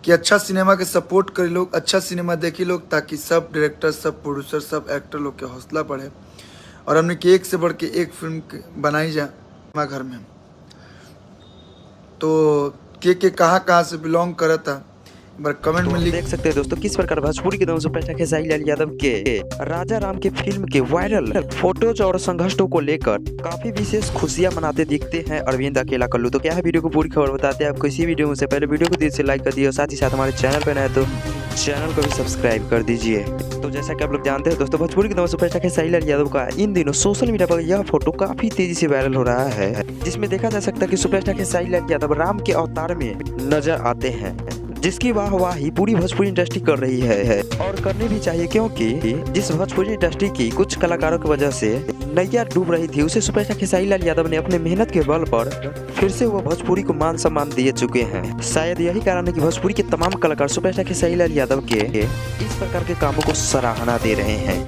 कि अच्छा सिनेमा के सपोर्ट करी लोग, अच्छा सिनेमा देखी लोग, ताकि सब डायरेक्टर, सब प्रोड्यूसर, सब एक्टर लोग के हौसला बढ़े और हमने की एक से बढ़ के एक फिल्म बनाई जाए हमारे घर में। तो के कहाँ से बिलोंग करा था कमेंट में देख सकते हैं दोस्तों किस प्रकार भोजपुरी के सुपरस्टार खेसारी लाल यादव के राजा राम के फिल्म के वायरल फोटोज और संघर्षों को लेकर काफी विशेष खुशियां मनाते दिखते हैं अरविंद अकेला कल्लू। तो क्या है वीडियो को पूरी खबर बताते हैं आपको इसी वीडियो से। पहले वीडियो को दिल से लाइक कर दिए और साथ ही साथ हमारे चैनल पर नए तो चैनल को भी सब्सक्राइब कर दीजिए। तो जैसा कि आप लोग जानते हैं दोस्तों भोजपुरी के सुपरस्टार खेसारी लाल यादव का इन दिनों सोशल मीडिया पर यह फोटो काफी तेजी से वायरल हो रहा है, जिसमें देखा जा सकता है कि सुपरस्टार खेसारी लाल यादव राम के अवतार में नजर आते हैं, जिसकी वाहवाही पूरी भोजपुरी इंडस्ट्री कर रही है और करनी भी चाहिए, क्योंकि जिस भोजपुरी इंडस्ट्री की कुछ कलाकारों की वजह से नैया डूब रही थी उसे सुपरस्टार खेसारी लाल यादव ने अपने मेहनत के बल पर फिर से वह भोजपुरी को मान सम्मान दिए चुके हैं। शायद यही कारण है कि भोजपुरी के तमाम कलाकार सुपरस्टार खेसारी लाल यादव के इस प्रकार के कामों को सराहना दे रहे हैं।